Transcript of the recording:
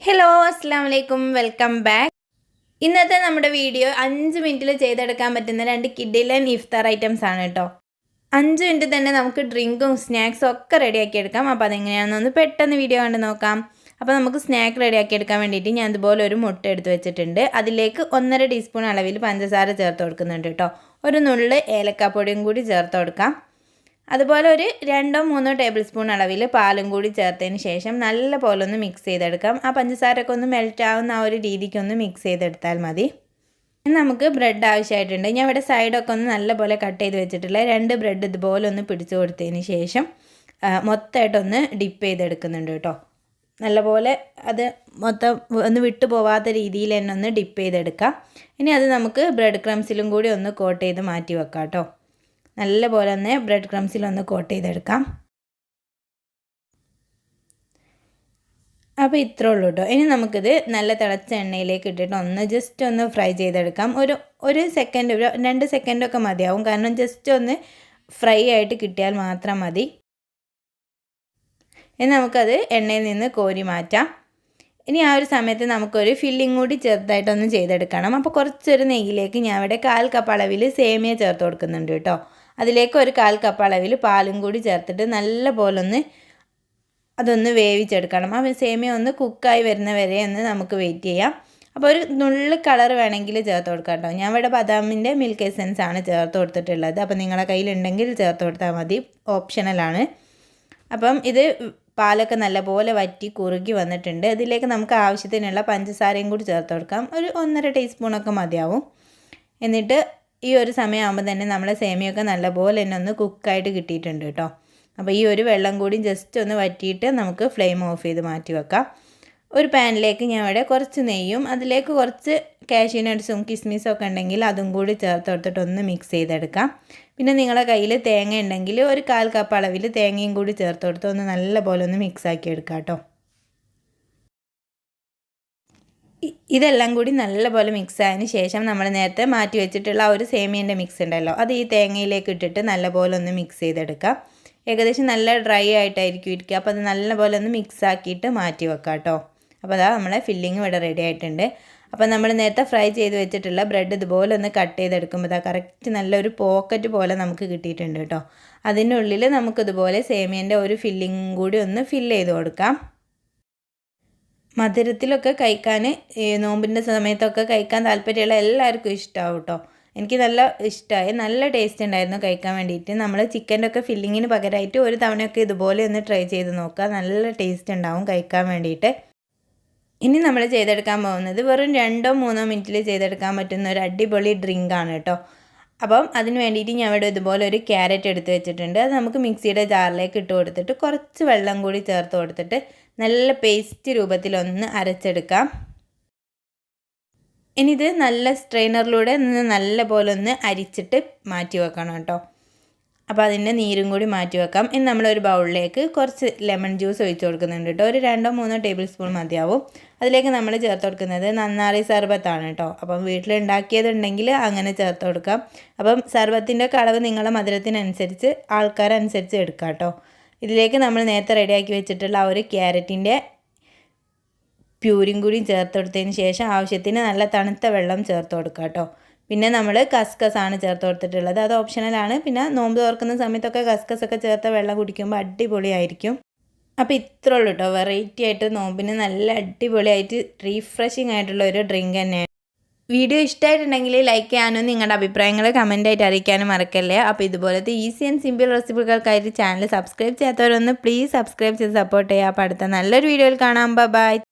Hello അസ്സലാമു അലൈക്കും welcome back. ഇന്നത്തെ നമ്മുടെ വീഡിയോ 5 മിനിറ്റിൽ ചെയ്തെടുക്കാൻ പറ്റുന്ന 2 കിഡിലൻ ഇഫ്താർ ഐറ്റംസ് ആണ് കേട്ടോ. 5 മിനിറ്റ് തന്നെ നമുക്ക് ഡ്രിങ്കും സ്നാക്സും ഒക്കെ റെഡിയാക്കി എടുക്കാം. അപ്പോൾ അതെങ്ങനെയാണെന്നൊന്ന് പെട്ടെന്ന് വീഡിയോ കണ്ട് നോക്കാം. അപ്പോൾ നമുക്ക് സ്നാക്ക് റെഡിയാക്കി എടുക്കാൻ വേണ്ടിയിട്ട് ഞാൻ ഇതുപോലെ ഒരു മുട്ട എടുത്ത് വെച്ചിട്ടുണ്ട്. അതിലേക്ക് 1.5 ടീസ്പൂൺ അളവിൽ പഞ്ചസാര ചേർത്ത് കൊടുക്കുന്നുണ്ട് കേട്ടോ. ഒരു നുള്ള് ഏലക്കാപ്പൊടിയും കൂടി ചേർത്ത് കൊടുക്കാം. അതുപോലെ ഒരു 2-3 ടേബിൾ സ്പൂൺ അളവിൽ പാലും കൂടി ചേർത്തതിന് ശേഷം നല്ല പോലെ ഒന്ന് മിക്സ് ചെയ്തെടുക്കാം. ആ പഞ്ചസാരയൊക്കെ ഒന്ന് മെൽറ്റ് ആവുന്ന ആ ഒരു രീതിക്കൊന്ന് മിക്സ് ചെയ്തെടുത്താൽ മതി. നമുക്ക് ബ്രെഡ് ആവശ്യമായിട്ടുണ്ട്. ഞാൻ ഇവിടെ സൈഡൊക്കെ ഒന്ന് നല്ല പോലെ കട്ട് ചെയ്ത് വെച്ചിട്ടുള്ള 2 ബ്രെഡ് ഇതുപോലെ ഒന്ന് പിടിച്ചു കൊടുത്തതിന് ശേഷം മൊത്തമായിട്ടൊന്ന് ഡിപ്പ് ചെയ്തെടുക്കുന്നുണ്ട് കേട്ടോ. നല്ലപോലെ അത് മൊത്തം ഒന്ന് വിട്ടു പോവാത്ത രീതിയിൽ തന്നെ ഒന്ന് ഡിപ്പ് ചെയ്തെടുക്കാം. ഇനി അത് നമുക്ക് ബ്രെഡ് ക്രംസിലും കൂടി ഒന്ന് കോട്ട് ചെയ്ത് മാറ്റി വെക്കാം കേട്ടോ. നല്ല പോലെ ഒന്ന് ബ്രെഡ് ക്രംസിലൊന്ന് കോട്ട് ചെയ്തെടുക്കാം. അപ്പോൾ ഇത്രേ ഉള്ളൂ കേട്ടോ. ഇനി നമുക്കിത് നല്ല തിളച്ച എണ്ണയിലേക്ക് ഇട്ടിട്ട് ഒന്ന് ജസ്റ്റ് ഒന്ന് ഫ്രൈ ചെയ്തെടുക്കാം. ഒരു സെക്കൻഡ് 2 സെക്കൻഡൊക്കെ മതിയാവും. കാരണം ജസ്റ്റ് ഒന്ന് ഫ്രൈ ആയിട്ട് കിട്ടിയാൽ മാത്രം മതി. ഇനി നമുക്കത് എണ്ണയിൽ നിന്ന് കോരി മാറ്റാം. ഇനി ആ ഒരു സമയത്ത് നമുക്കൊരു ഫില്ലിംഗ് കൂടി ചെറുതായിട്ടൊന്ന് ചെയ്തെടുക്കണം. അപ്പോൾ കുറച്ചൊരു നെയ്യിലേക്ക് ഞാൻ ഇവിടെ 1/4 കപ്പ് അളവിൽ സേമിയ ചേർത്ത് കൊടുക്കുന്നുണ്ട് കേട്ടോ. അതിലേക്ക് ഒരു 1/4 കപ്പ് അളവിൽ പാലും കൂടി ചേർത്തിട്ട് നല്ല പോലെ ഒന്ന് അതൊന്ന് വേവിച്ചെടുക്കണം. ആ സേമിയ ഒന്ന് കുക്കായി വരുന്ന വരെ ഒന്ന് നമുക്ക് വെയിറ്റ് ചെയ്യാം. അപ്പോൾ ഒരു നുള്ളു കളർ വേണമെങ്കിൽ ചേർത്ത് കൊടുക്കാം കേട്ടോ. ഞാൻ ഇവിടെ ബദാമിൻ്റെ മിൽക്ക് എസൻസ് ആണ് ചേർത്ത് കൊടുത്തിട്ടുള്ളത്. അപ്പോൾ നിങ്ങളുടെ കയ്യിലുണ്ടെങ്കിൽ ചേർത്ത് കൊടുത്താൽ മതി, ഓപ്ഷണലാണ്. അപ്പം ഇത് പാലൊക്കെ നല്ലപോലെ വറ്റി കുറുകി വന്നിട്ടുണ്ട്. ഇതിലേക്ക് നമുക്ക് ആവശ്യത്തിനുള്ള പഞ്ചസാരയും കൂടി ചേർത്ത് കൊടുക്കാം. ഒരു 1.5 ടീസ്പൂണൊക്കെ മതിയാവും. എന്നിട്ട് ഈ ഒരു സമയമാകുമ്പോൾ തന്നെ നമ്മളെ സേമിയൊക്കെ നല്ലപോലെ തന്നെ ഒന്ന് കുക്കായിട്ട് കിട്ടിയിട്ടുണ്ട് കേട്ടോ. അപ്പോൾ ഈ ഒരു വെള്ളം കൂടി ജസ്റ്റ് ഒന്ന് വറ്റിയിട്ട് നമുക്ക് ഫ്ലെയിം ഓഫ് ചെയ്ത് മാറ്റി വെക്കാം. ഒരു പാനിലേക്ക് ഞാൻ ഇവിടെ കുറച്ച് നെയ്യും അതിലേക്ക് കുറച്ച് കാഷ്യൂ നട്ട്സും കിസ്മിസും ഒക്കെ ഉണ്ടെങ്കിൽ അതും കൂടി ചേർത്ത് കൊടുത്തിട്ട് ഒന്ന് മിക്സ് ചെയ്തെടുക്കാം. പിന്നെ നിങ്ങളുടെ കയ്യിൽ തേങ്ങ ഉണ്ടെങ്കിൽ ഒരു 1/4 കപ്പ് അളവിൽ തേങ്ങയും കൂടി ചേർത്ത് കൊടുത്ത് ഒന്ന് നല്ല പോലെ ഒന്ന് മിക്സ് ആക്കി എടുക്കാം കേട്ടോ. ഇതെല്ലാം കൂടി നല്ലപോലെ മിക്സ് ആയതിന് ശേഷം നമ്മൾ നേരത്തെ മാറ്റി വെച്ചിട്ടുള്ള ആ ഒരു സേമിയൻ്റെ മിക്സ് ഉണ്ടല്ലോ, അത് ഈ തേങ്ങയിലേക്ക് ഇട്ടിട്ട് നല്ലപോലെ ഒന്ന് മിക്സ് ചെയ്തെടുക്കാം. ഏകദേശം നല്ല ഡ്രൈ ആയിട്ടായിരിക്കും ഇരിക്കുക. അപ്പോൾ അത് നല്ലപോലെ ഒന്ന് മിക്സ് ആക്കിയിട്ട് മാറ്റി വെക്കാം കേട്ടോ. അപ്പോൾ അതാ നമ്മളെ ഫില്ലിങ് ഇവിടെ റെഡി ആയിട്ടുണ്ട്. അപ്പോൾ നമ്മൾ നേരത്തെ ഫ്രൈ ചെയ്ത് വെച്ചിട്ടുള്ള ബ്രെഡ് ഇതുപോലെ ഒന്ന് കട്ട് ചെയ്തെടുക്കുമ്പോൾ ഇതാ കറക്റ്റ് നല്ലൊരു പോക്കറ്റ് പോലെ നമുക്ക് കിട്ടിയിട്ടുണ്ട് കേട്ടോ. അതിൻ്റെ ഉള്ളിൽ നമുക്കിതുപോലെ സേമിയൻ്റെ ഒരു ഫില്ലിങ് കൂടി ഒന്ന് ഫില്ല് ചെയ്ത് കൊടുക്കാം. മധുരത്തിലൊക്കെ കഴിക്കാൻ നോമ്പിൻ്റെ സമയത്തൊക്കെ കഴിക്കാൻ താല്പര്യമുള്ള എല്ലാവർക്കും ഇഷ്ടമാവും കേട്ടോ. എനിക്ക് നല്ല ഇഷ്ടമായി, നല്ല ടേസ്റ്റ് ഉണ്ടായിരുന്നു കഴിക്കാൻ വേണ്ടിയിട്ട്. നമ്മൾ ചിക്കൻ്റെ ഒക്കെ ഫില്ലിങ്ങിന് പകരമായിട്ട് ഒരു തവണയൊക്കെ ഇതുപോലെ ഒന്ന് ട്രൈ ചെയ്ത് നോക്കുക. നല്ല ടേസ്റ്റ് ഉണ്ടാവും കഴിക്കാൻ വേണ്ടിയിട്ട്. ഇനി നമ്മൾ ചെയ്തെടുക്കാൻ പോകുന്നത് വെറും 2-3 മിനിറ്റിൽ ചെയ്തെടുക്കാൻ പറ്റുന്ന ഒരു അടിപൊളി ഡ്രിങ്കാണ് കേട്ടോ. അപ്പം അതിന് വേണ്ടിയിട്ട് ഞാൻ ഇവിടെ ഇതുപോലെ ഒരു ക്യാരറ്റ് എടുത്ത് വെച്ചിട്ടുണ്ട്. അത് നമുക്ക് മിക്സിയുടെ ജാറിലേക്ക് ഇട്ട് കൊടുത്തിട്ട് കുറച്ച് വെള്ളം കൂടി ചേർത്ത് കൊടുത്തിട്ട് നല്ല പേസ്റ്റ് രൂപത്തിലൊന്ന് അരച്ചെടുക്കാം. ഇനി ഇത് നല്ല സ്ട്രെയിനറിലൂടെ നല്ല പോലെ ഒന്ന് അരിച്ചിട്ട് മാറ്റി വെക്കണം കേട്ടോ. അപ്പോൾ അതിൻ്റെ നീരും കൂടി മാറ്റി വെക്കാം. ഇനി നമ്മളൊരു ബൗളിലേക്ക് കുറച്ച് ലെമൺ ജ്യൂസ് ഒഴിച്ച് കൊടുക്കുന്നുണ്ട് കേട്ടോ. ഒരു 2-3 ടേബിൾ സ്പൂൺ മതിയാവും. അതിലേക്ക് നമ്മൾ ചേർത്ത് കൊടുക്കുന്നത് നന്നാറി സർബത്താണ് കേട്ടോ. അപ്പം വീട്ടിലുണ്ടാക്കിയതുണ്ടെങ്കിൽ അങ്ങനെ ചേർത്ത് കൊടുക്കാം. അപ്പം സർബത്തിൻ്റെ അളവ് നിങ്ങളുടെ മധുരത്തിനനുസരിച്ച് ആൾക്കാരനുസരിച്ച് എടുക്കാം കേട്ടോ. ഇതിലേക്ക് നമ്മൾ നേരത്തെ റെഡിയാക്കി വെച്ചിട്ടുള്ള ആ ഒരു ക്യാരറ്റിൻ്റെ പ്യൂരിയും കൂടി ചേർത്ത് കൊടുത്തതിന് ശേഷം ആവശ്യത്തിന് നല്ല തണുത്ത വെള്ളം ചേർത്ത് കൊടുക്കുക കേട്ടോ. പിന്നെ നമ്മൾ കസ്കസാണ് ചേർത്ത് കൊടുത്തിട്ടുള്ളത്, അത് ഓപ്ഷണലാണ്. പിന്നെ നോമ്പ് തുറക്കുന്ന സമയത്തൊക്കെ കസ്കസൊക്കെ ചേർത്ത വെള്ളം കുടിക്കുമ്പോൾ അടിപൊളിയായിരിക്കും. അപ്പോൾ ഇത്രേ ഉള്ളൂ കേട്ടോ. വെറൈറ്റി ആയിട്ട് നോമ്പിന് നല്ല അടിപൊളിയായിട്ട് റീഫ്രഷിങ് ആയിട്ടുള്ള ഒരു ഡ്രിങ്ക് തന്നെയാണ്. വീഡിയോ ഇഷ്ടമായിട്ടുണ്ടെങ്കിൽ ലൈക്ക് ചെയ്യാനും നിങ്ങളുടെ അഭിപ്രായങ്ങൾ കമൻറ്റായിട്ട് അറിയിക്കാനും മറക്കല്ലേ. അപ്പോൾ ഇതുപോലത്തെ ഈസി ആൻഡ് സിമ്പിൾ റെസിപ്പികൾക്കായിട്ട് ചാനൽ സബ്സ്ക്രൈബ് ചെയ്യാത്തവരൊന്ന് പ്ലീസ് സബ്സ്ക്രൈബ് ചെയ്ത് സപ്പോർട്ട് ചെയ്യുക. അപ്പോൾ അടുത്ത നല്ലൊരു വീഡിയോയിൽ കാണാം. ബൈ.